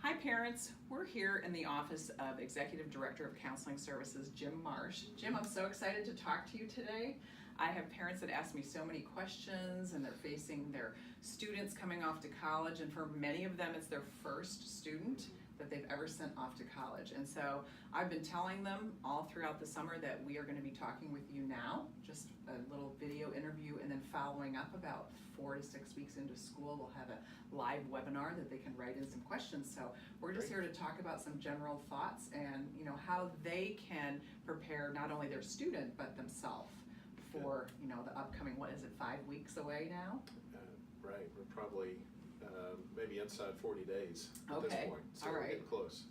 Hi parents, we're here in the office of Executive Director of Counseling Services, Jim Marsh. Jim, I'm so excited to talk to you today. I have parents that ask me so many questions and they're facing their students coming off to college, and for many of them it's their first student that they've ever sent off to college. And so I've been telling them all throughout the summer that we are going to be talking with you now, just a little video interview, and then following up about 4 to 6 weeks into school, we'll have a live webinar that they can write in some questions. So we're just here to talk about some general thoughts and how they can prepare not only their student but themselves for the upcoming, what is it, 5 weeks away now? Right, we're probably maybe inside 40 days at this point, so we're getting close.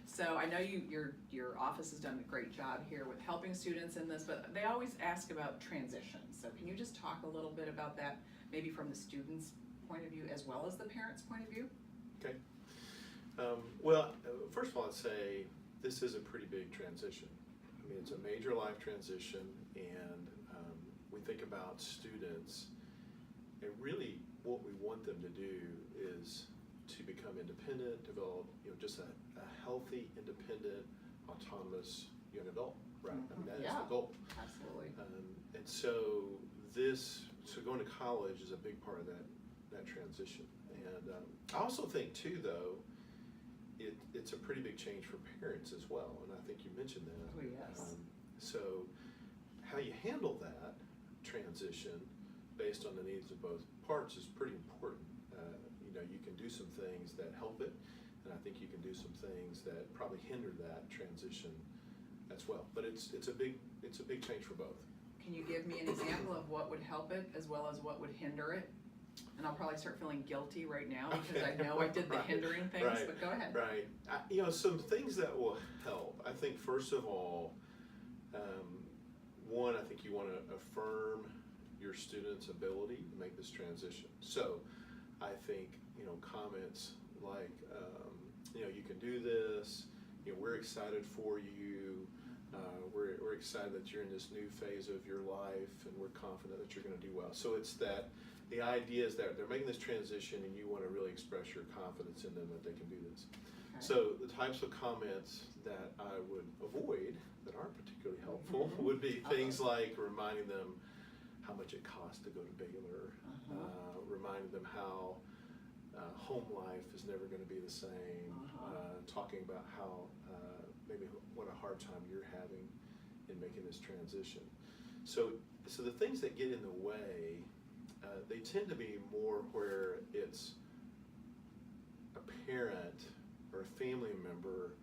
So I know your office has done a great job here with helping students in this, but they always ask about transition. So can you just talk a little bit about that, maybe from the student's point of view as well as the parent's point of view? Okay. Well, first of all, I'd say this is a pretty big transition. I mean, it's a major life transition, and we think about students, and really what we want them to do is to become independent, develop just a healthy, independent, autonomous young adult, right? I mean, that is the goal. Absolutely. And so going to college is a big part of that transition. And I also think too, though, it's a pretty big change for parents as well, and I think you mentioned that. Oh, yes. So how you handle that transition based on the needs of both parts is pretty important. You can do some things that help it, and I think you can do some things that probably hinder that transition as well. But it's a big change for both. Can you give me an example of what would help it as well as what would hinder it? And I'll probably start feeling guilty right now because I know I did the hindering things, but go ahead. Right. Some things that will help. I think first of all, one, I think you want to affirm your students' ability to make this transition. So I think, comments like, you can do this, we're excited for you, we're excited that you're in this new phase of your life, and we're confident that you're going to do well. So it's that the idea is that they're making this transition and you want to really express your confidence in them that they can do this. Okay. So the types of comments that I would avoid that aren't particularly helpful would be things like reminding them how much it costs to go to Baylor, reminding them how home life is never going to be the same, talking about how maybe what a hard time you're having in making this transition. So the things that get in the way, they tend to be more where it's a parent or a family member,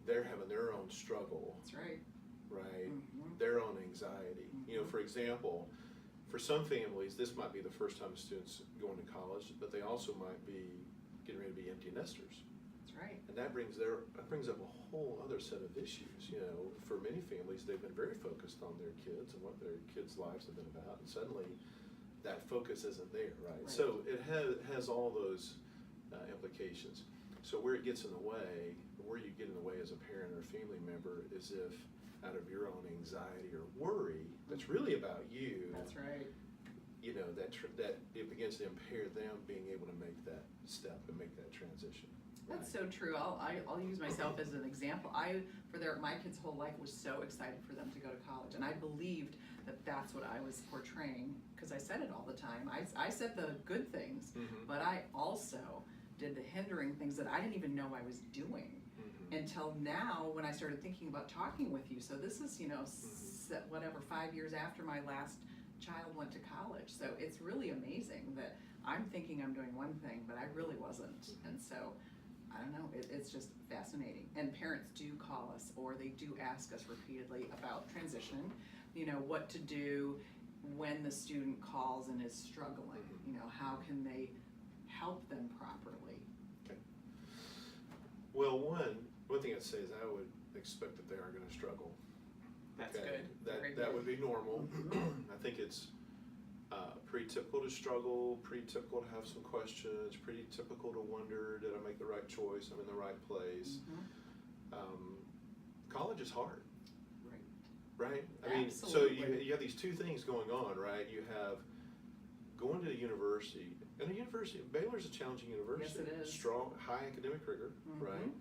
they're having their own struggle. That's right. Right? Their own anxiety. For example, for some families, this might be the first time a student's going to college, but they also might be getting ready to be empty nesters. That's right. And that brings up a whole other set of issues. For many families, they've been very focused on their kids and what their kids' lives have been about, and suddenly that focus isn't there, right? So it has all those implications. So where it gets in the way, where you get in the way as a parent or a family member, is if out of your own anxiety or worry that's really about you. That's right. That it begins to impair them being able to make that step and make that transition. That's so true. I'll use myself as an example. My kids' whole life was so excited for them to go to college, and I believed that that's what I was portraying because I said it all the time. I said the good things, but I also did the hindering things that I didn't even know I was doing until now when I started thinking about talking with you. So this is 5 years after my last child went to college. So it's really amazing that I'm thinking I'm doing one thing, but I really wasn't. And so I don't know, it's just fascinating. And parents do call us, or they do ask us repeatedly about transition, what to do when the student calls and is struggling. How can they help them properly? Okay. Well, one thing I'd say is I would expect that they are going to struggle. That's good. That would be normal. I think it's pretty typical to struggle, pretty typical to have some questions, pretty typical to wonder, did I make the right choice? I'm in the right place. College is hard. Right? I mean, so you have these two things going on, right? You have going to the university And a university, Baylor's a challenging university. Yes, it is. Strong, high academic rigor, right?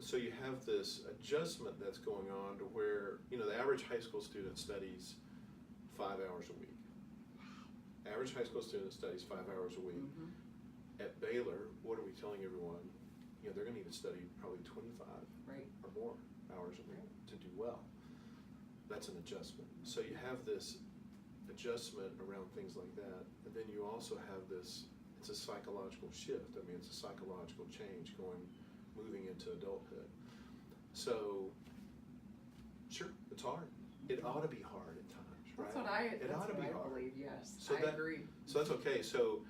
So you have this adjustment that's going on to where, the average high school student studies 5 hours a week. Average high school student studies 5 hours a week. At Baylor, what are we telling everyone? They're going to need to study probably 25 or more hours a week to do well. That's an adjustment. So you have this adjustment around things like that, and then you also have this, it's a psychological shift. I mean, it's a psychological change moving into adulthood. So, sure, it's hard. It ought to be hard at times, right? That's what I believe, yes. So I agree. So that's okay. So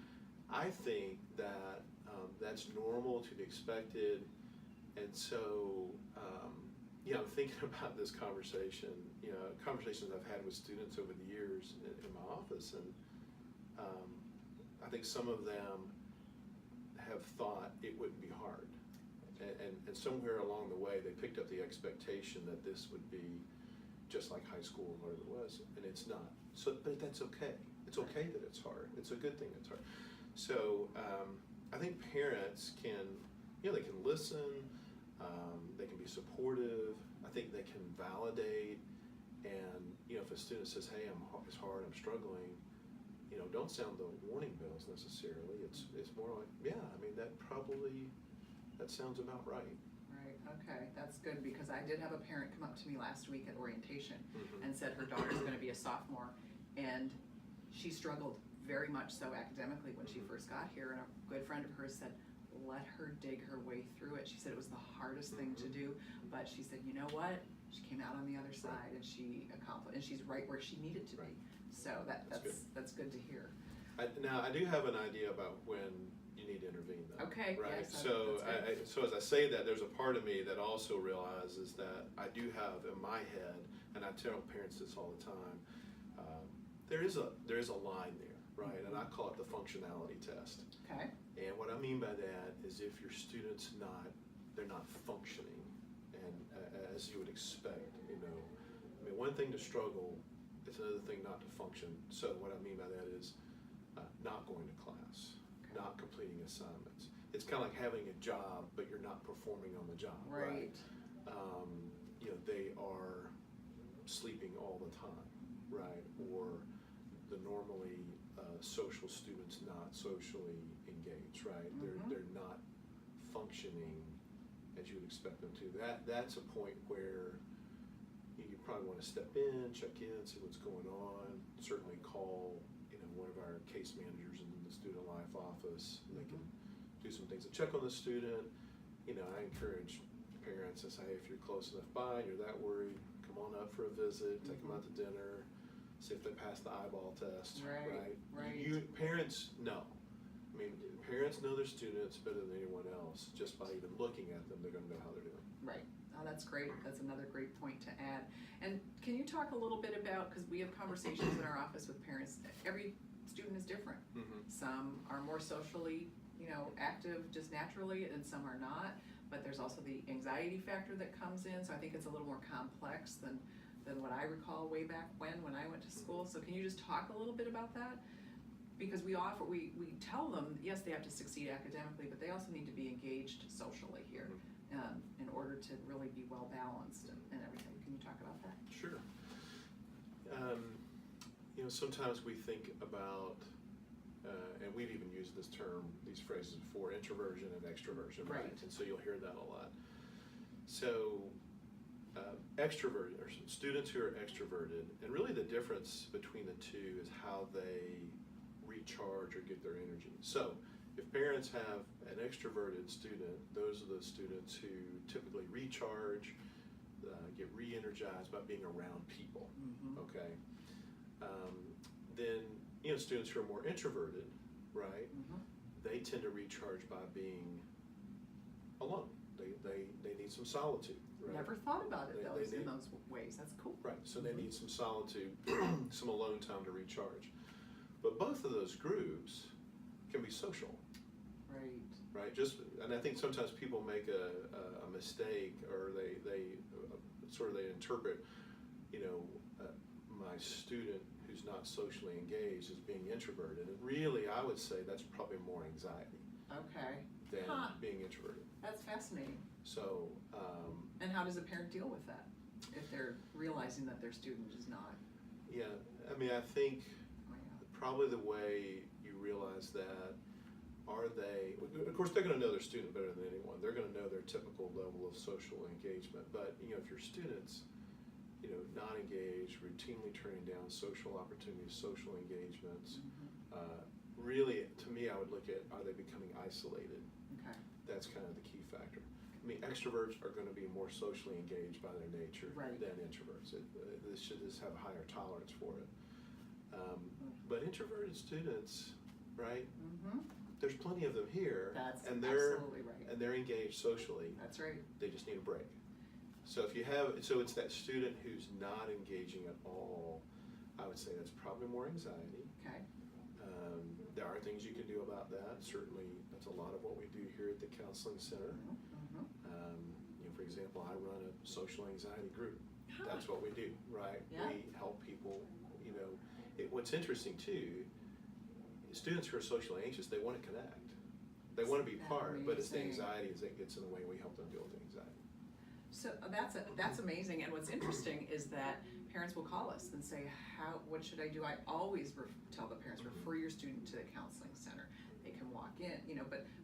I think that that's normal to be expected. And so, I'm thinking about this conversation, conversations I've had with students over the years in my office. And I think some of them have thought it wouldn't be hard. And somewhere along the way, they picked up the expectation that this would be just like high school or whatever it was, and it's not. So, but that's okay. It's okay that it's hard. It's a good thing it's hard. So, I think parents can, they can listen, they can be supportive. I think they can validate, and if a student says, "Hey, it's hard, I'm struggling," don't sound the warning bells necessarily. It's more like, yeah, I mean that sounds about right. Right, okay, that's good, because I did have a parent come up to me last week at orientation and said her daughter's gonna be a sophomore, and she struggled very much so academically when she first got here, and a good friend of hers said, let her dig her way through it. She said it was the hardest thing to do, but she said, you know what? She came out on the other side and she accomplished, and she's right where she needed to be. So that's good to hear. Now, I do have an idea about when you need to intervene, though. Okay, right? yes. So as I say that, there's a part of me that also realizes that I do have in my head, and I tell parents this all the time, there is a line there, right? And I call it the functionality test. Okay. And what I mean by that is if your student's they're not functioning, and as you would expect, I mean, one thing to struggle, it's another thing not to function. So what I mean by that is not going to class, not completing assignments. It's kind of like having a job, but you're not performing on the job, right? They are sleeping all the time, right? Or the normally social students not socially engaged, right? They're not functioning as you would expect them to. That's a point where you probably want to step in, check in, see what's going on. Certainly call one of our case managers in the student life office. They can do some things to check on the student. I encourage parents to say, hey, if you're close enough by and you're that worried, come on up for a visit, take them out to dinner, see if they pass the eyeball test, right? Parents know. I mean, parents know their students better than anyone else. Just by even looking at them, they're going to know how they're doing. Right. Oh, that's great. That's another great point to add. And can you talk a little bit about, because we have conversations in our office with parents, every student is different. Some are more socially, active just naturally, and some are not. But there's also the anxiety factor that comes in. So I think it's a little more complex than what I recall way back when I went to school. So can you just talk a little bit about that? Because we tell them, yes, they have to succeed academically, but they also need to be engaged socially here in order to really be well balanced and everything. Can you talk about that? Sure. Sometimes we think about, and we've even used this term, these phrases before, introversion and extroversion, right? And so you'll hear that a lot. So extroverted, or students who are extroverted, and really the difference between the two is how they recharge or get their energy. So if parents have an extroverted student, those are the students who typically recharge, get re-energized by being around people, okay? Then, students who are more introverted, right, they tend to recharge by being alone. They need some solitude, right? Never thought about it in those ways. That's cool. Right, so they need some solitude, some alone time to recharge. But both of those groups can be social. Right. And I think sometimes people make a mistake, or they interpret, my student who's who's not socially engaged as being introverted. And really, I would say that's probably more anxiety Okay. than Huh. being introverted. That's fascinating. So, And how does a parent deal with that if they're realizing that their student is not? yeah, I mean, I think Oh, yeah. probably the way you realize that are they, of course, they're going to know their student better than anyone. They're going to know their typical level of social engagement. But, if your student's, not engaged, routinely turning down social opportunities, social engagements, really, to me, I would look at, are they becoming isolated? Okay. That's kind of the key factor. I mean, extroverts are going to be more socially engaged by their nature Right. than introverts. They should just have a higher tolerance for it. But introverted students, right? Mm-hmm. There's plenty of them here, That's and they're absolutely right. and they're engaged socially. That's right. They just need a break. So it's that student who's not engaging at all. I would say that's probably more anxiety. Okay. There are things you can do about that. Certainly, that's a lot of what we do here at the counseling center. Mm-hmm. For example, I run a social anxiety group. Huh. That's what we do, right? Yeah. We help people. What's interesting too, students who are socially anxious, they want to connect. They want to be part, but it's the anxiety that gets in the way. We help them deal with the anxiety. So that's amazing. And what's interesting is that parents will call us and say, what should I do? I always tell the parents, refer your student to the counseling center. They can walk in,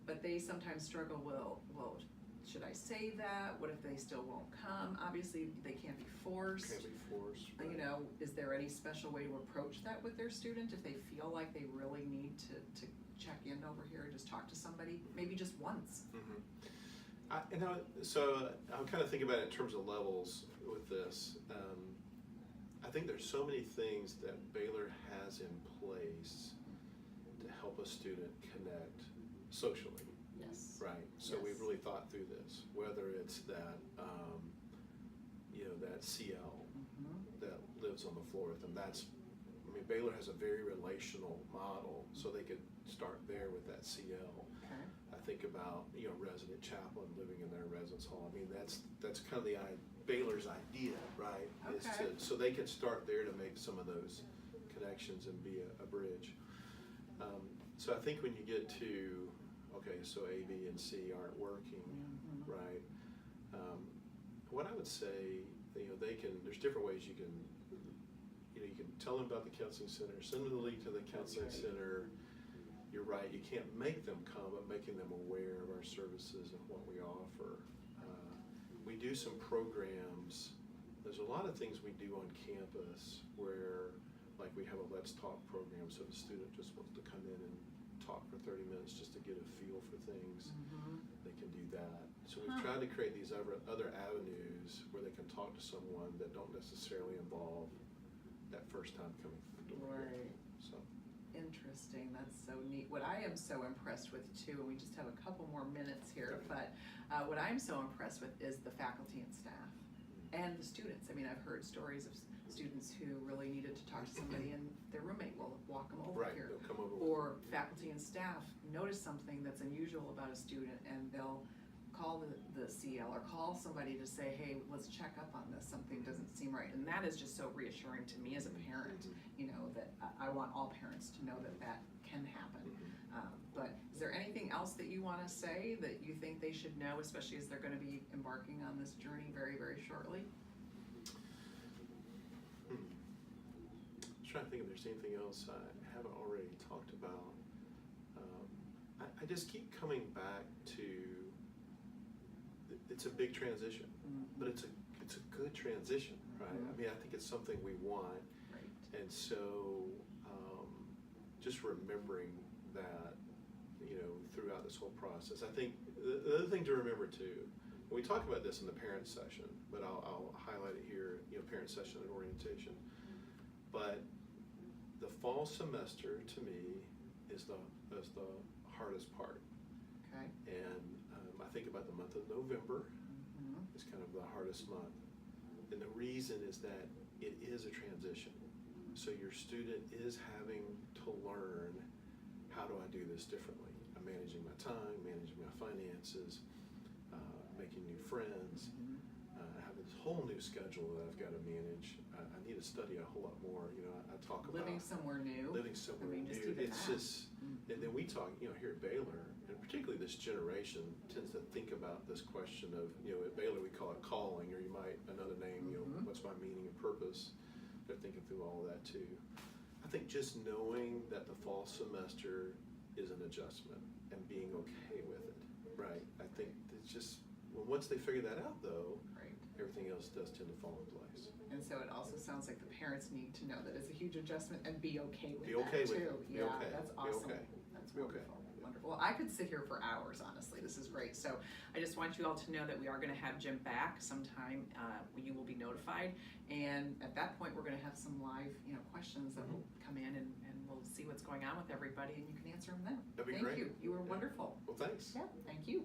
but they sometimes struggle. Well, should I say that? What if they still won't come? Obviously, they can't be forced. Can't be forced. Right. Is there any special way to approach that with their student if they feel like they really need to check in over here and just talk to somebody, maybe just once? So I'm kind of thinking about it in terms of levels with this. I think there's so many things that Baylor has in place to help a student connect socially. Yes. Right. So we've really thought through this, whether it's that, that CL that lives on the floor with them. Baylor has a very relational model, so they could start there with that CL. Okay. I think about, resident chaplain living in their residence hall. That's kind of Baylor's idea, right? Okay. So they can start there to make some of those connections and be a bridge. So I think when you get to, okay, so A, B, and C aren't working, right? What I would say, there's different ways you can tell them about the counseling center, send them the link to the counseling center. You're right, you can't make them come, but making them aware of our services and what we offer. We do some programs. There's a lot of things we do on campus where, like, we have a Let's Talk program, so the student just wants to come in and talk for 30 minutes just to get a feel for things. They can do that. So we've tried to create these other avenues where they can talk to someone that don't necessarily involve that first time coming through the door. Right. So. Interesting. That's so neat. What I am so impressed with too, and we just have a couple more minutes here, but what I'm so impressed with is the faculty and staff and the students. I've heard stories of students who really needed to talk to somebody and their roommate will walk them over here. They'll come over. Or faculty and staff notice something that's unusual about a student and they'll call the CL or call somebody to say, hey, let's check up on this. Something doesn't seem right. And that is just so reassuring to me as a parent, that I want all parents to know that can happen. But is there anything else that you want to say that you think they should know, especially as they're going to be embarking on this journey very, very shortly? I'm trying to think if there's anything else I haven't already talked about. I just keep coming back to, it's a big transition, but it's a good transition, right? I think it's something we want. Right. And so just remembering that, throughout this whole process. I think the other thing to remember too, we talk about this in the parent session, but I'll highlight it here, parent session and orientation. But the fall semester to me is the hardest part. Okay. And I think about the month of November is kind of the hardest month. And the reason is that it is a transition. So your student is having to learn, how do I do this differently? I'm managing my time, managing my finances, making new friends, having to whole new schedule that I've got to manage. I need to study a whole lot more. You know, I talk about Living somewhere new. living somewhere I mean, just new. even It's that. just, and then we talk, you know, here at Baylor, and particularly this generation tends to think about this question of, you know, at Baylor we call it calling, or you might, another name, you know, what's my meaning and purpose? They're thinking through all of that too. I think just knowing that the fall semester is an adjustment and being okay with it, right? I think it's just, well, once they figure that out though, Right. everything else does tend to fall in place. And so it also sounds like the parents need to know that it's a huge adjustment and be okay with Be that okay with too. it. Be Yeah, okay. that's Be awesome. okay. That's Be okay. wonderful. Wonderful. Well, I could sit here for hours, honestly. This is great. So I just want you all to know that we are going to have Jim back sometime. You will be notified, and at that point, we're going to have some live, you know, questions that will come in, and we'll see what's going on with everybody, and you can answer them then. That'd be Thank great. you. You were wonderful. Well, thanks. Yeah. Thank you.